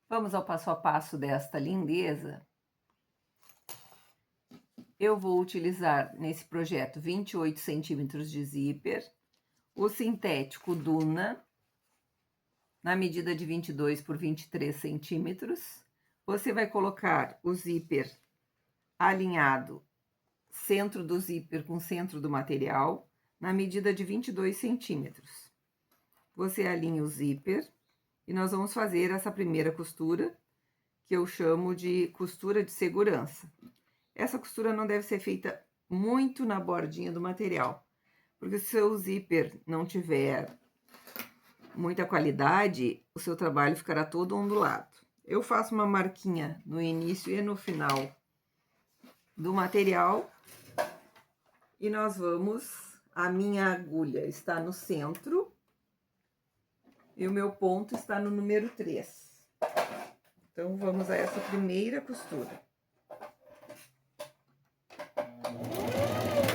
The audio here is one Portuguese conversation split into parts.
Vamos ao passo a passo desta lindeza. Eu vou utilizar nesse projeto 28 centímetros de zíper, o sintético Duna, na medida de 22 por 23 centímetros. Você vai colocar o zíper alinhado, centro do zíper com centro do material, na medida de 22 centímetros. Você alinha o zíper e nós vamos fazer essa primeira costura, que eu chamo de costura de segurança. Essa costura não deve ser feita muito na bordinha do material, porque se o seu zíper não tiver muita qualidade, o seu trabalho ficará todo ondulado. Eu faço uma marquinha no início e no final do material e nós vamos... A minha agulha está no centro e o meu ponto está no número 3. Então, vamos a essa primeira costura.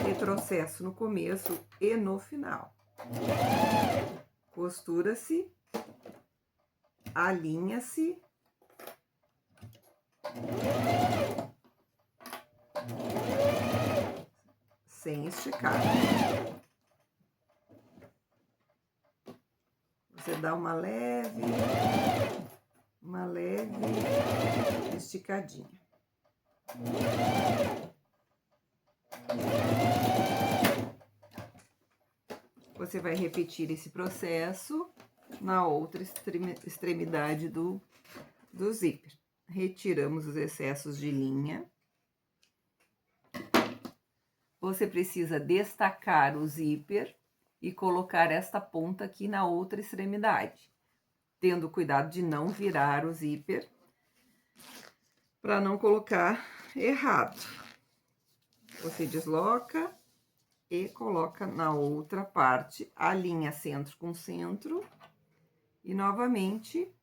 Retrocesso no começo e no final. Costura-se, alinha-se, sem esticar. Você dá uma leve esticadinha. Você vai repetir esse processo na outra extremidade do zíper. Retiramos os excessos de linha. Você precisa destacar o zíper e colocar esta ponta aqui na outra extremidade, tendo cuidado de não virar o zíper para não colocar errado. Você desloca e coloca na outra parte, alinha centro com centro e novamente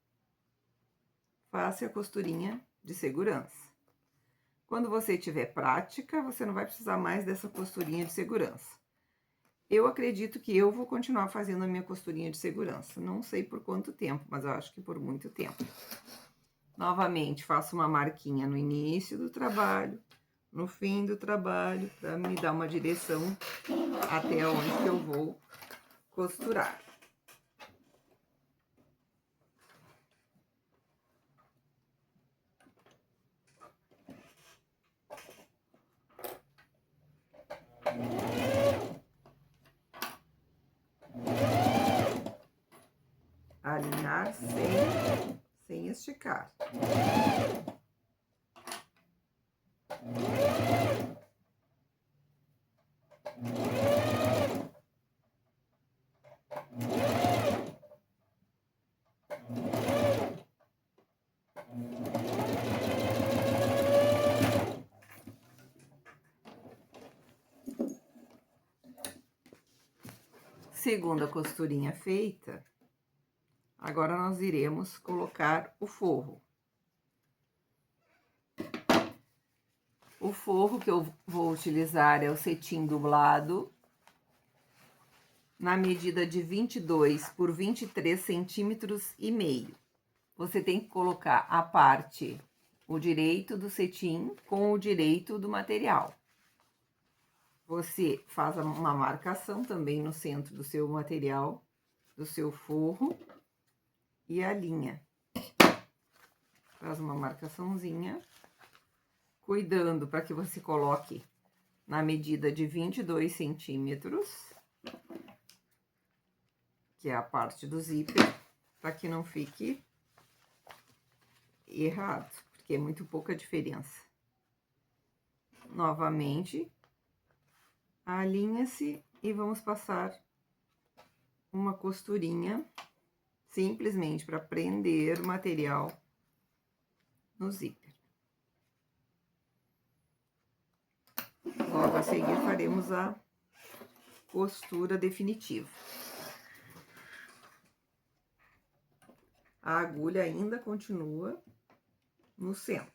faça a costurinha de segurança. Quando você tiver prática, você não vai precisar mais dessa costurinha de segurança. Eu acredito que eu vou continuar fazendo a minha costurinha de segurança. Não sei por quanto tempo, mas eu acho que por muito tempo. Novamente, faço uma marquinha no início do trabalho, no fim do trabalho, para me dar uma direção até onde que eu vou costurar. Alinhar sem esticar. Segunda costurinha feita, agora nós iremos colocar o forro. O forro que eu vou utilizar é o cetim dublado, na medida de 22 por 23 centímetros e meio. Você tem que colocar a parte, o direito do cetim com o direito do material. Você faz uma marcação também no centro do seu material, do seu forro, e alinha. Faz uma marcaçãozinha, cuidando para que você coloque na medida de 22 centímetros, que é a parte do zíper, para que não fique errado, porque é muito pouca diferença. Novamente, alinha-se e vamos passar uma costurinha, simplesmente para prender o material no zíper. Logo a seguir, faremos a costura definitiva. A agulha ainda continua no centro.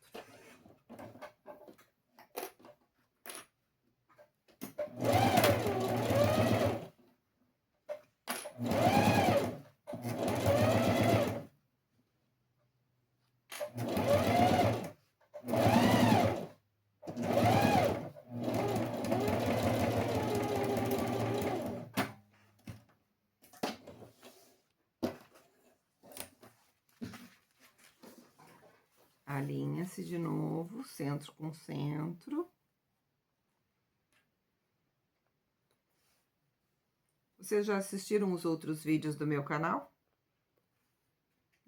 Alinha-se de novo, centro com centro. Vocês já assistiram os outros vídeos do meu canal?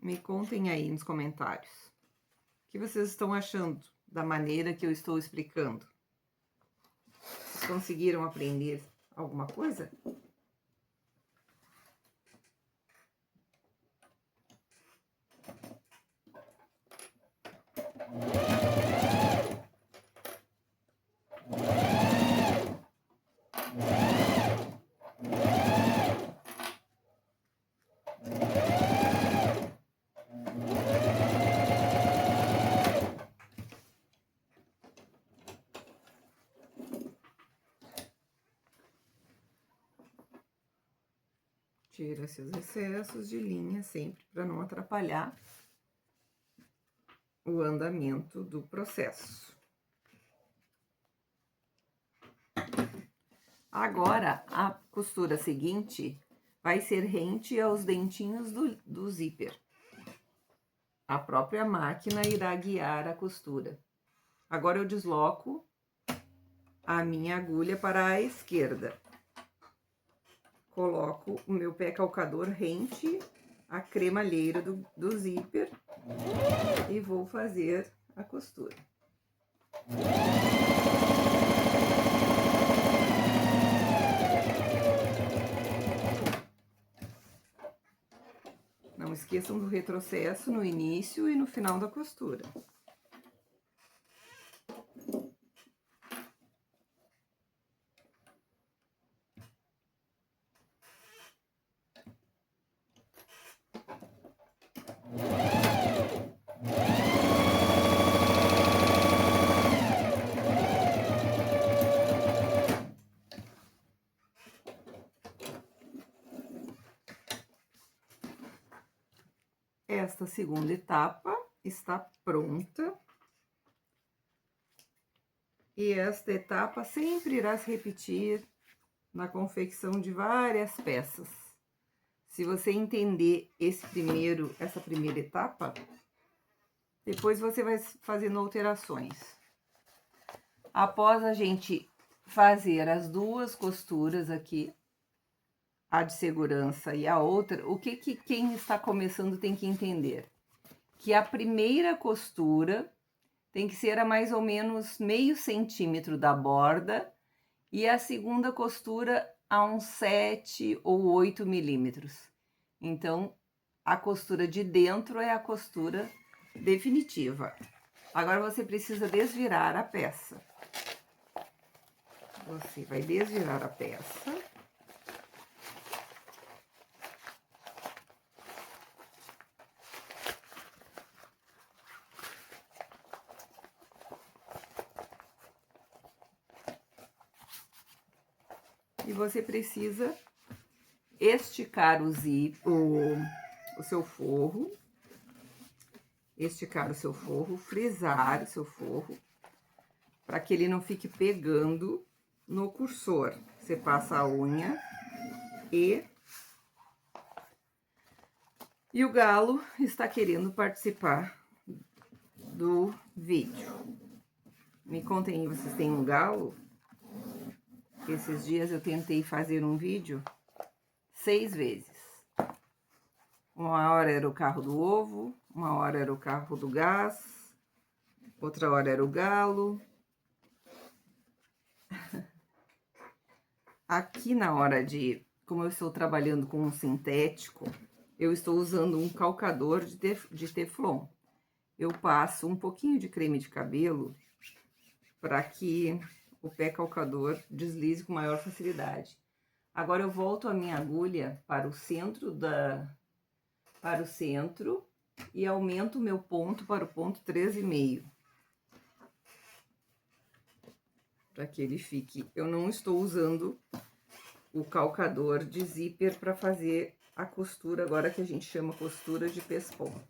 Me contem aí nos comentários. O que vocês estão achando da maneira que eu estou explicando? Vocês conseguiram aprender alguma coisa? Tira-se os excessos de linha sempre para não atrapalhar o andamento do processo. Agora, a costura seguinte vai ser rente aos dentinhos do zíper. A própria máquina irá guiar a costura. Agora eu desloco a minha agulha para a esquerda. Coloco o meu pé calcador rente à cremalheira do zíper e vou fazer a costura. Não esqueçam do retrocesso no início e no final da costura. Esta segunda etapa está pronta. E esta etapa sempre irá se repetir na confecção de várias peças. Se você entender essa primeira etapa, depois você vai fazendo alterações. Após a gente fazer as duas costuras aqui, a de segurança e a outra, o que quem está começando tem que entender? Que a primeira costura tem que ser a mais ou menos meio centímetro da borda e a segunda costura a uns 7 ou 8 milímetros. Então, a costura de dentro é a costura definitiva. Agora, você precisa desvirar a peça. Você vai desvirar a peça. E você precisa esticar o seu forro, frisar o seu forro, para que ele não fique pegando no cursor. Você passa a unha e o galo está querendo participar do vídeo. Me contem aí, vocês têm um galo? Esses dias eu tentei fazer um vídeo 6 vezes. Uma hora era o carro do ovo, uma hora era o carro do gás, outra hora era o galo. Aqui na hora como eu estou trabalhando com um sintético, eu estou usando um calcador de teflon. Eu passo um pouquinho de creme de cabelo para que o pé calcador deslize com maior facilidade. Agora eu volto a minha agulha para o centro e aumento o meu ponto para o ponto 3,5. Para que ele fique... Eu não estou usando o calcador de zíper para fazer a costura, agora que a gente chama costura de pesponto.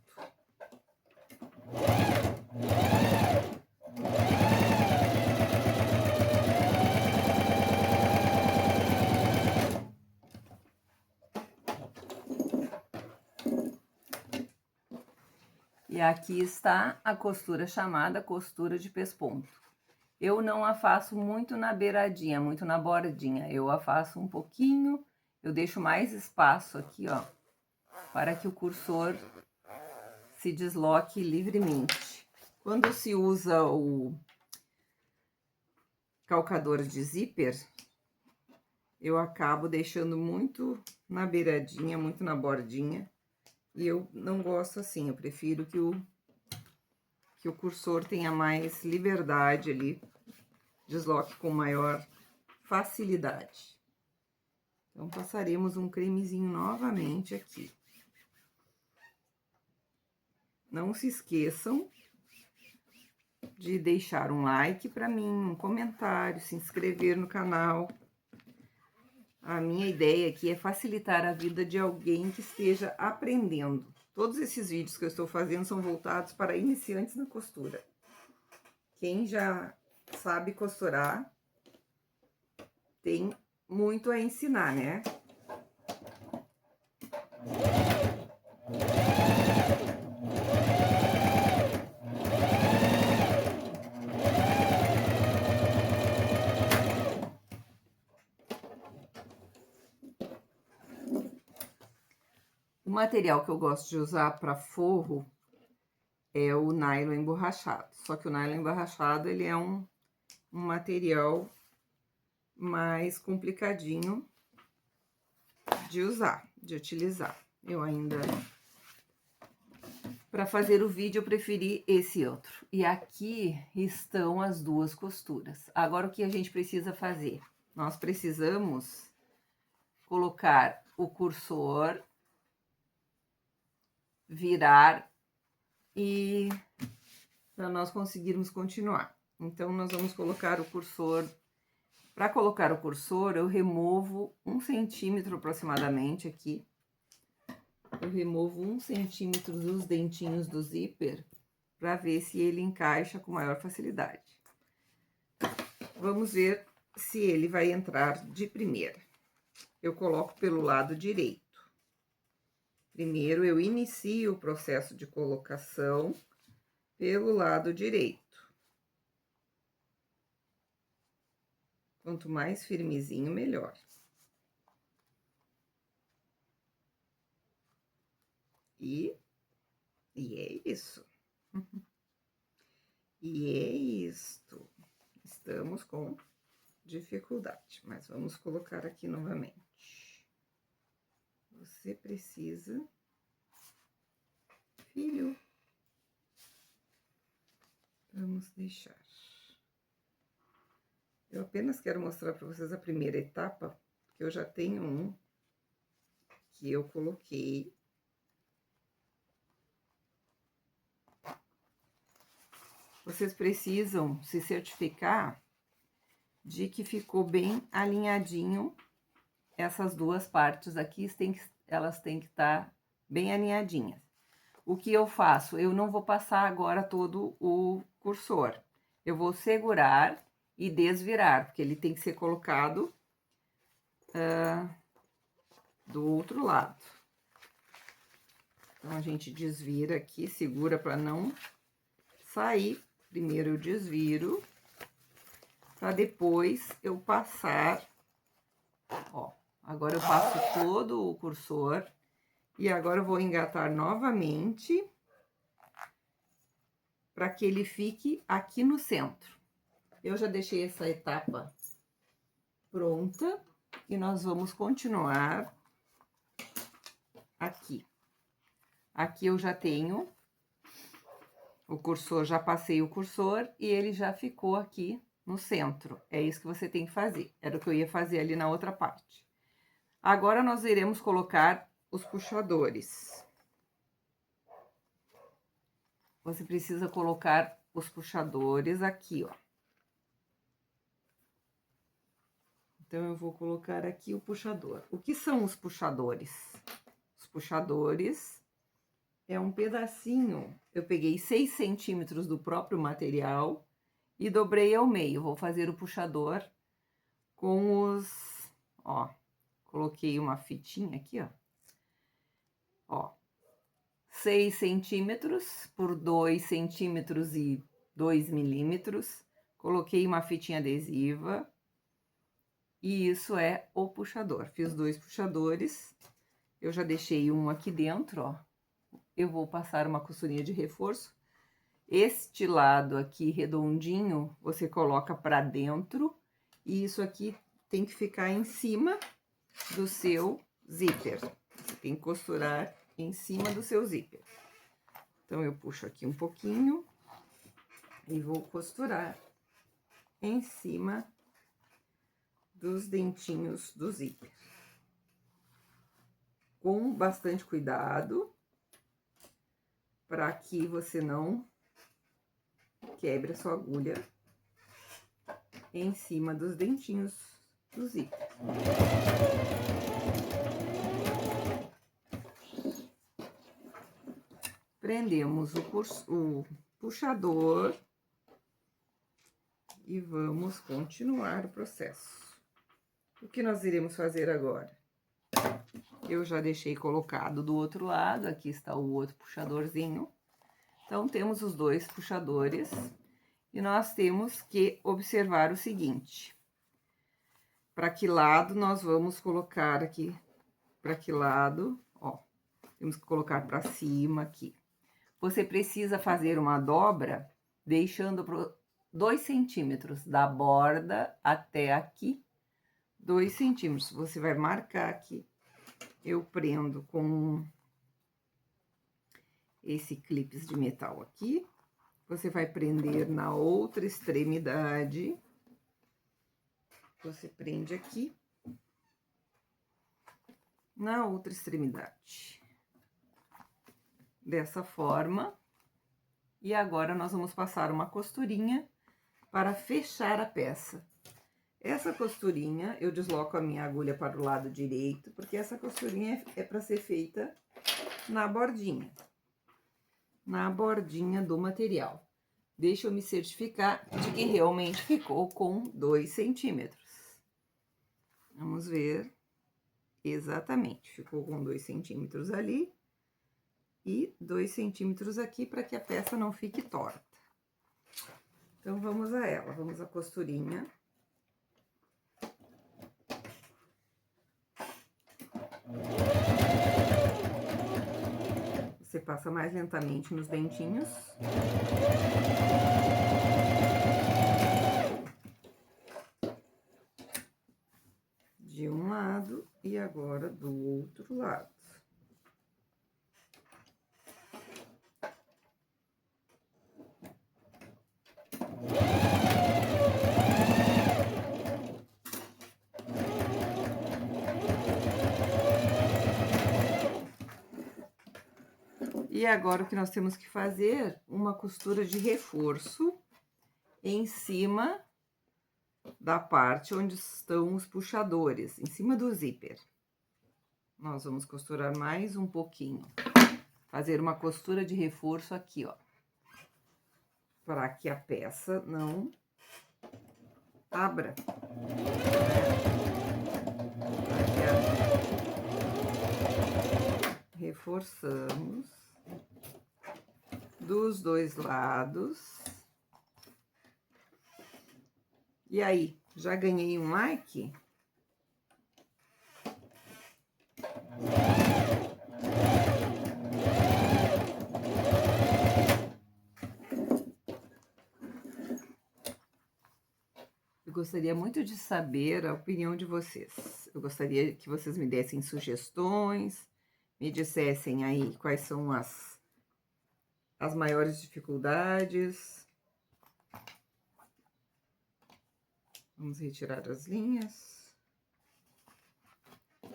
E aqui está a costura chamada costura de pesponto. Eu não a faço muito na beiradinha, muito na bordinha. Eu a faço um pouquinho, eu deixo mais espaço aqui, ó, para que o cursor se desloque livremente. Quando se usa o calcador de zíper, eu acabo deixando muito na beiradinha, muito na bordinha. E eu não gosto assim, eu prefiro que o cursor tenha mais liberdade ali, desloque com maior facilidade. Então, passaremos um cremezinho novamente aqui. Não se esqueçam de deixar um like para mim, um comentário, se inscrever no canal. A minha ideia aqui é facilitar a vida de alguém que esteja aprendendo. Todos esses vídeos que eu estou fazendo são voltados para iniciantes na costura. Quem já sabe costurar tem muito a ensinar, né? O material que eu gosto de usar para forro é o nylon emborrachado. Só que o nylon emborrachado, ele é um material mais complicadinho de usar, de utilizar. Eu ainda, para fazer o vídeo, eu preferi esse outro. E aqui estão as duas costuras. Agora, o que a gente precisa fazer? Nós precisamos colocar o cursor, virar e para nós conseguirmos continuar. Então, nós vamos colocar o cursor. Para colocar o cursor, eu removo 1 centímetro aproximadamente aqui. Eu removo 1 centímetro dos dentinhos do zíper para ver se ele encaixa com maior facilidade. Vamos ver se ele vai entrar de primeira. Eu coloco pelo lado direito. Primeiro, eu inicio o processo de colocação pelo lado direito. Quanto mais firmezinho, melhor. E é isso. E é isto. Estamos com dificuldade, mas vamos colocar aqui novamente. Você precisa... Filho. Vamos deixar. Eu apenas quero mostrar para vocês a primeira etapa, porque eu já tenho um que eu coloquei. Vocês precisam se certificar de que ficou bem alinhadinho essas duas partes aqui, elas têm que estar bem alinhadinhas. O que eu faço? Eu não vou passar agora todo o cursor. Eu vou segurar e desvirar, porque ele tem que ser colocado do outro lado. Então, a gente desvira aqui, segura para não sair. Primeiro eu desviro, para depois eu passar, ó. Agora eu passo todo o cursor e agora eu vou engatar novamente para que ele fique aqui no centro. Eu já deixei essa etapa pronta e nós vamos continuar aqui. Aqui eu já tenho o cursor, já passei o cursor e ele já ficou aqui no centro. É isso que você tem que fazer. Era o que eu ia fazer ali na outra parte. Agora, nós iremos colocar os puxadores. Você precisa colocar os puxadores aqui, ó. Então, eu vou colocar aqui o puxador. O que são os puxadores? Os puxadores é um pedacinho. Eu peguei 6 centímetros do próprio material e dobrei ao meio. Vou fazer o puxador com os... Ó, coloquei uma fitinha aqui, ó. Ó, 6 centímetros por 2 centímetros e 2 milímetros. Coloquei uma fitinha adesiva. E isso é o puxador. Fiz 2 puxadores. Eu já deixei um aqui dentro, ó. Eu vou passar uma costurinha de reforço. Este lado aqui redondinho, você coloca pra dentro. E isso aqui tem que ficar em cima do seu zíper. Você tem que costurar em cima do seu zíper. Então, eu puxo aqui um pouquinho e vou costurar em cima dos dentinhos do zíper. Com bastante cuidado, para que você não quebre a sua agulha em cima dos dentinhos do zíper. Prendemos o puxador e vamos continuar o processo. O que nós iremos fazer agora? Eu já deixei colocado do outro lado, aqui está o outro puxadorzinho. Então, temos os 2 puxadores e nós temos que observar o seguinte. Para que lado nós vamos colocar aqui? Para que lado? Ó, temos que colocar para cima aqui. Você precisa fazer uma dobra, deixando 2 centímetros da borda até aqui, 2 centímetros. Você vai marcar aqui. Eu prendo com esse clipe de metal aqui. Você vai prender na outra extremidade. Você prende aqui. Na outra extremidade. Dessa forma. E agora, nós vamos passar uma costurinha para fechar a peça. Essa costurinha, eu desloco a minha agulha para o lado direito, porque essa costurinha é para ser feita na bordinha do material. Deixa eu me certificar de que realmente ficou com 2 centímetros. Vamos ver. Exatamente, ficou com 2 centímetros ali e 2 centímetros aqui, para que a peça não fique torta. Então, vamos a ela, vamos à costurinha. Você passa mais lentamente nos dentinhos. De um lado e agora do outro lado. E agora, o que nós temos que fazer? Uma costura de reforço em cima da parte onde estão os puxadores, em cima do zíper. Nós vamos costurar mais um pouquinho. Fazer uma costura de reforço aqui, ó. Para que a peça não abra. Reforçamos dos 2 lados. E aí, já ganhei um like? Eu gostaria muito de saber a opinião de vocês. Eu gostaria que vocês me dessem sugestões, me dissessem aí quais são as maiores dificuldades. Vamos retirar as linhas.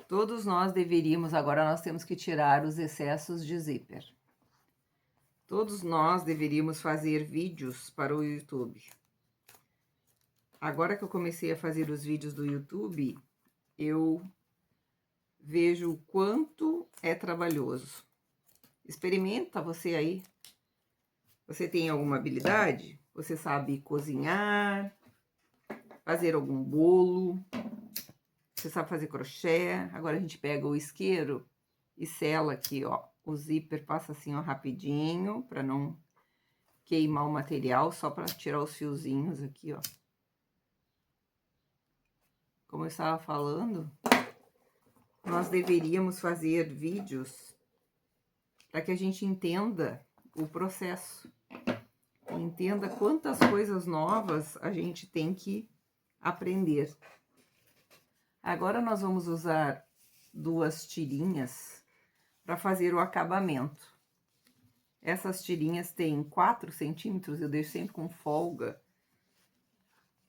Todos nós deveríamos, agora nós temos que tirar os excessos de zíper. Todos nós deveríamos fazer vídeos para o YouTube. Agora que eu comecei a fazer os vídeos do YouTube, eu vejo o quanto é trabalhoso. Experimenta você aí. Você tem alguma habilidade? Você sabe cozinhar, fazer algum bolo, você sabe fazer crochê. Agora a gente pega o isqueiro e sela aqui, ó, O zíper passa assim, ó, rapidinho, para não queimar o material, só para tirar os fiozinhos aqui, ó. Como eu estava falando, nós deveríamos fazer vídeos para que a gente entenda o processo. Entenda quantas coisas novas a gente tem que aprender. Agora nós vamos usar 2 tirinhas para fazer o acabamento. Essas tirinhas têm 4 centímetros, eu deixo sempre com folga.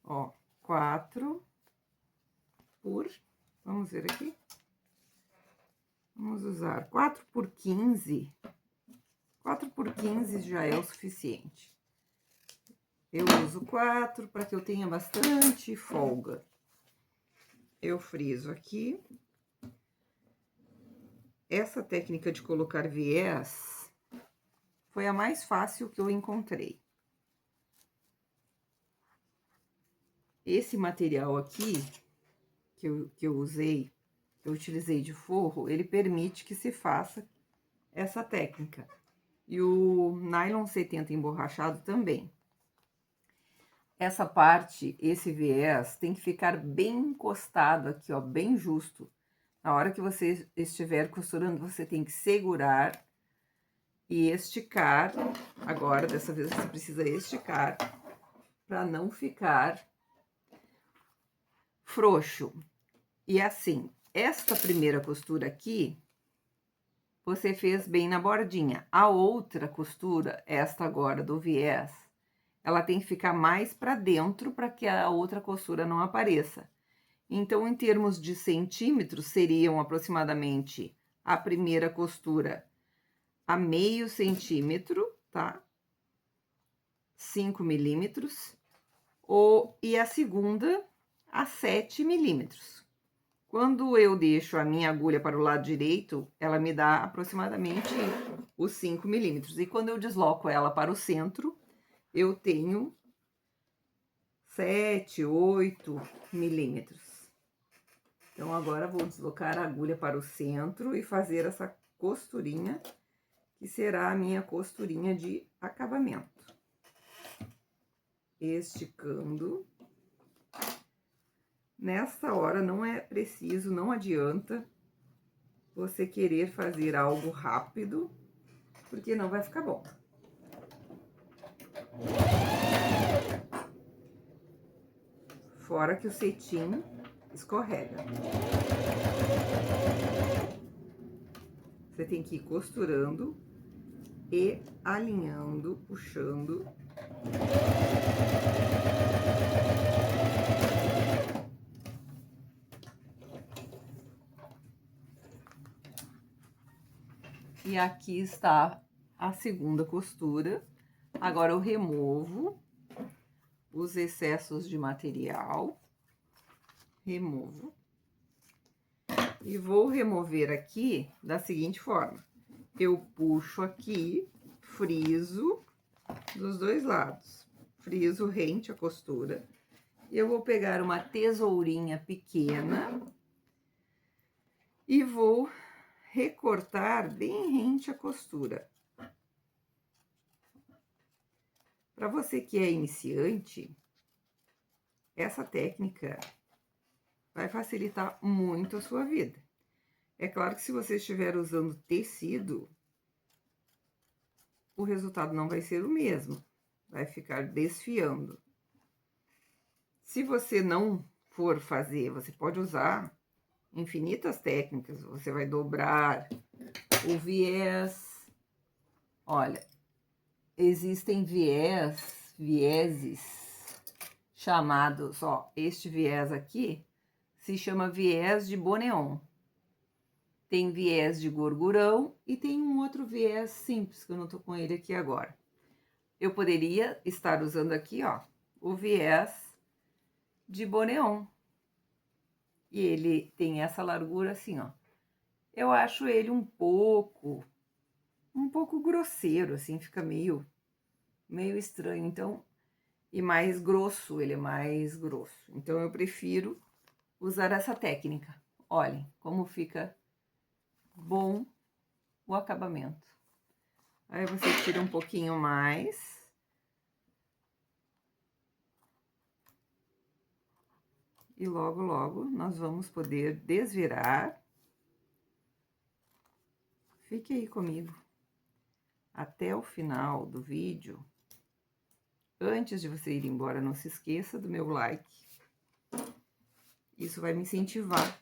Ó, 4 por... Vamos ver aqui. Vamos usar 4 por 15. 4 por 15 já é o suficiente. Eu uso 4 para que eu tenha bastante folga. Eu friso aqui. Essa técnica de colocar viés foi a mais fácil que eu encontrei. Esse material aqui, que eu usei, que eu utilizei de forro, ele permite que se faça essa técnica. E o nylon 70 emborrachado também. Essa parte, esse viés, tem que ficar bem encostado aqui, ó, bem justo. Na hora que você estiver costurando, você tem que segurar e esticar. Agora, dessa vez, você precisa esticar para não ficar frouxo. E assim, esta primeira costura aqui, você fez bem na bordinha. A outra costura, esta agora do viés, ela tem que ficar mais para dentro para que a outra costura não apareça. Então, em termos de centímetros, seriam aproximadamente a primeira costura a meio centímetro, tá? 5 milímetros, e a segunda a 7 milímetros. Quando eu deixo a minha agulha para o lado direito, ela me dá aproximadamente os 5 milímetros. E quando eu desloco ela para o centro, eu tenho 7, 8 milímetros. Então, agora vou deslocar a agulha para o centro e fazer essa costurinha, que será a minha costurinha de acabamento. Esticando. Nessa hora não é preciso, não adianta você querer fazer algo rápido, porque não vai ficar bom. Fora que o cetim escorrega. Você tem que ir costurando e alinhando, puxando. E aqui está a segunda costura. Agora eu removo os excessos de material. Removo. E vou remover aqui da seguinte forma. Eu puxo aqui, friso dos 2 lados. Friso rente a costura. E eu vou pegar uma tesourinha pequena e vou recortar bem rente a costura. Para você que é iniciante, essa técnica vai facilitar muito a sua vida. É claro que se você estiver usando tecido, o resultado não vai ser o mesmo, vai ficar desfiando. Se você não for fazer, você pode usar infinitas técnicas, você vai dobrar o viés. Olha, existem vieses chamados, ó, este viés aqui se chama viés de Boneon. Tem viés de gorgurão e tem um outro viés simples, que eu não tô com ele aqui agora. Eu poderia estar usando aqui, ó, o viés de Boneon. E ele tem essa largura assim, ó. Eu acho ele um pouco grosseiro, assim, fica meio estranho, então, e mais grosso, ele é mais grosso. Então, eu prefiro usar essa técnica. Olhem como fica bom o acabamento. Aí você tira um pouquinho mais. E logo, logo, nós vamos poder desvirar. Fique aí comigo até o final do vídeo. Antes de você ir embora, não se esqueça do meu like. Isso vai me incentivar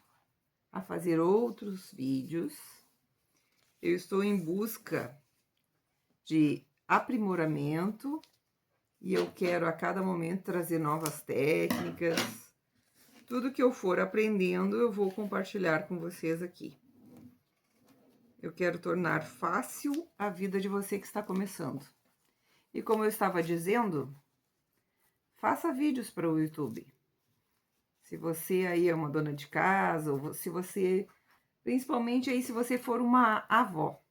a fazer outros vídeos. Eu estou em busca de aprimoramento e eu quero a cada momento trazer novas técnicas. Tudo que eu for aprendendo, eu vou compartilhar com vocês aqui. Eu quero tornar fácil a vida de você que está começando. E como eu estava dizendo, faça vídeos para o YouTube. Se você aí é uma dona de casa, ou se você... Principalmente aí se você for uma avó.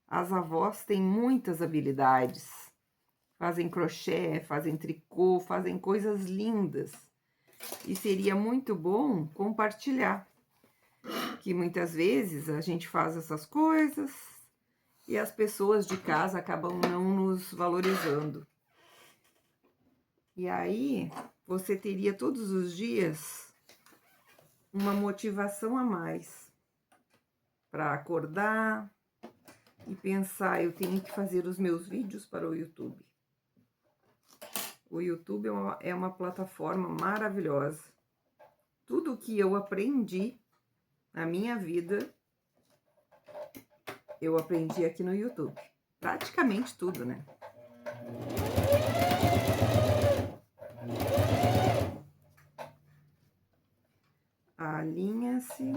As avós têm muitas habilidades. Fazem crochê, fazem tricô, fazem coisas lindas. E seria muito bom compartilhar. Que muitas vezes a gente faz essas coisas e as pessoas de casa acabam não nos valorizando. E aí, você teria todos os dias uma motivação a mais para acordar e pensar, eu tenho que fazer os meus vídeos para o YouTube. O YouTube é uma plataforma maravilhosa. Tudo que eu aprendi na minha vida, eu aprendi aqui no YouTube. Praticamente tudo, né? Alinha-se.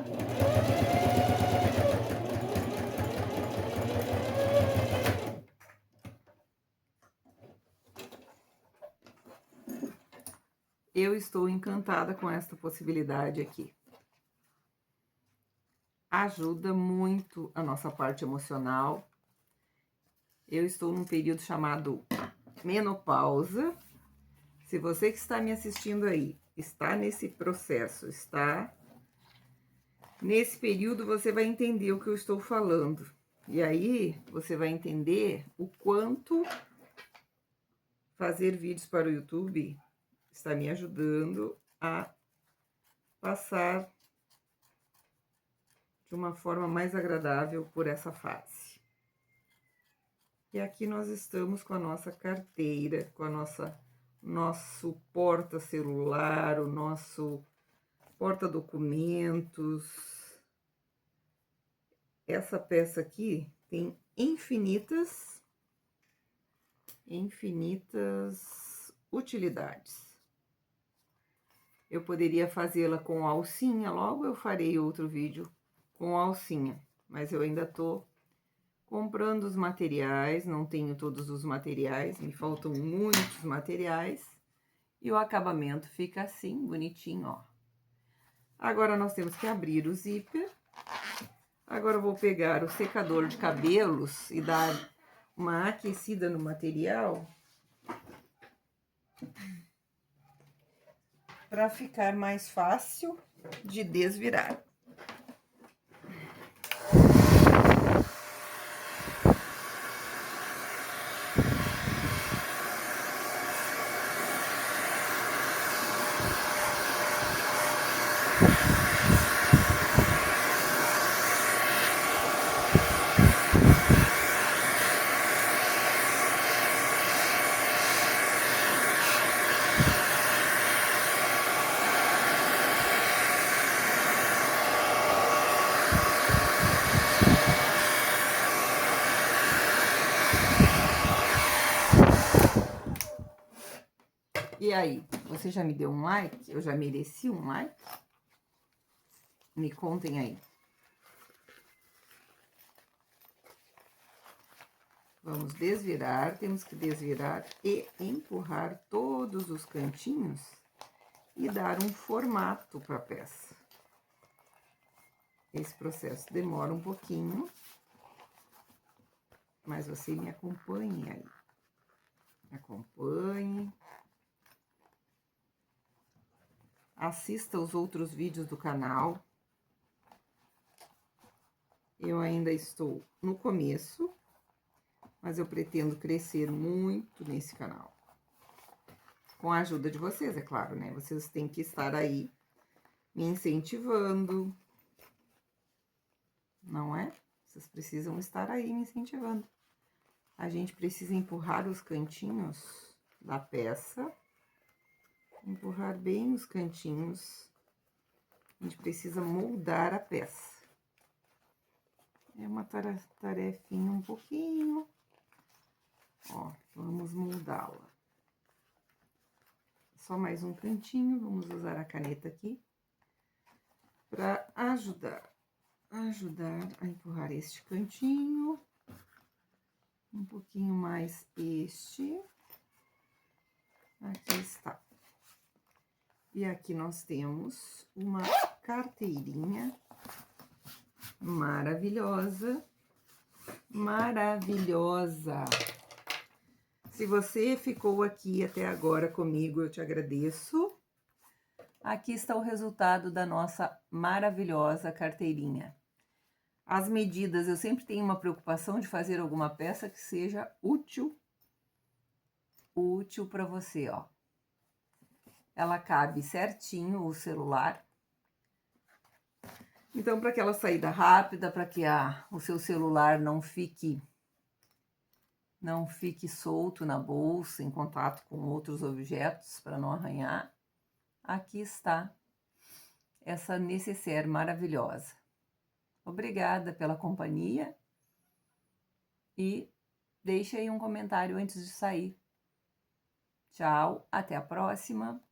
Eu estou encantada com esta possibilidade aqui. Ajuda muito a nossa parte emocional. Eu estou num período chamado menopausa. Se você que está me assistindo aí está nesse processo, está nesse período, você vai entender o que eu estou falando. E aí você vai entender o quanto fazer vídeos para o YouTube está me ajudando a passar de uma forma mais agradável por essa fase. E aqui nós estamos com a nossa carteira, com a nosso porta-celular, o nosso porta-documentos. Essa peça aqui tem infinitas utilidades. Eu poderia fazê-la com alcinha, logo eu farei outro vídeo com alcinha, mas eu ainda tô comprando os materiais, não tenho todos os materiais, me faltam muitos materiais, e o acabamento fica assim, bonitinho, ó. Agora nós temos que abrir o zíper. Agora eu vou pegar o secador de cabelos e dar uma aquecida no material para ficar mais fácil de desvirar. E aí, você já me deu um like? Eu já mereci um like? Me contem aí. Vamos desvirar, temos que desvirar e empurrar todos os cantinhos e dar um formato para a peça. Esse processo demora um pouquinho, mas você me acompanhe aí. Me acompanhe. Assista os outros vídeos do canal. Eu ainda estou no começo, mas eu pretendo crescer muito nesse canal. Com a ajuda de vocês, é claro, né? Vocês têm que estar aí me incentivando, não é? Vocês precisam estar aí me incentivando. A gente precisa empurrar os cantinhos da peça, empurrar bem os cantinhos. A gente precisa moldar a peça. É uma tarefinha um pouquinho. Ó, vamos moldá-la. Só mais um cantinho, vamos usar a caneta aqui para ajudar a empurrar este cantinho. Um pouquinho mais este. Aqui está. E aqui nós temos uma carteirinha maravilhosa, maravilhosa. Se você ficou aqui até agora comigo, eu te agradeço. Aqui está o resultado da nossa maravilhosa carteirinha. As medidas, eu sempre tenho uma preocupação de fazer alguma peça que seja útil para você, ó. Ela cabe certinho o celular. Então, para aquela saída rápida, para que o seu celular não fique solto na bolsa, em contato com outros objetos, para não arranhar, aqui está essa necessaire maravilhosa. Obrigada pela companhia e deixe aí um comentário antes de sair. Tchau, até a próxima.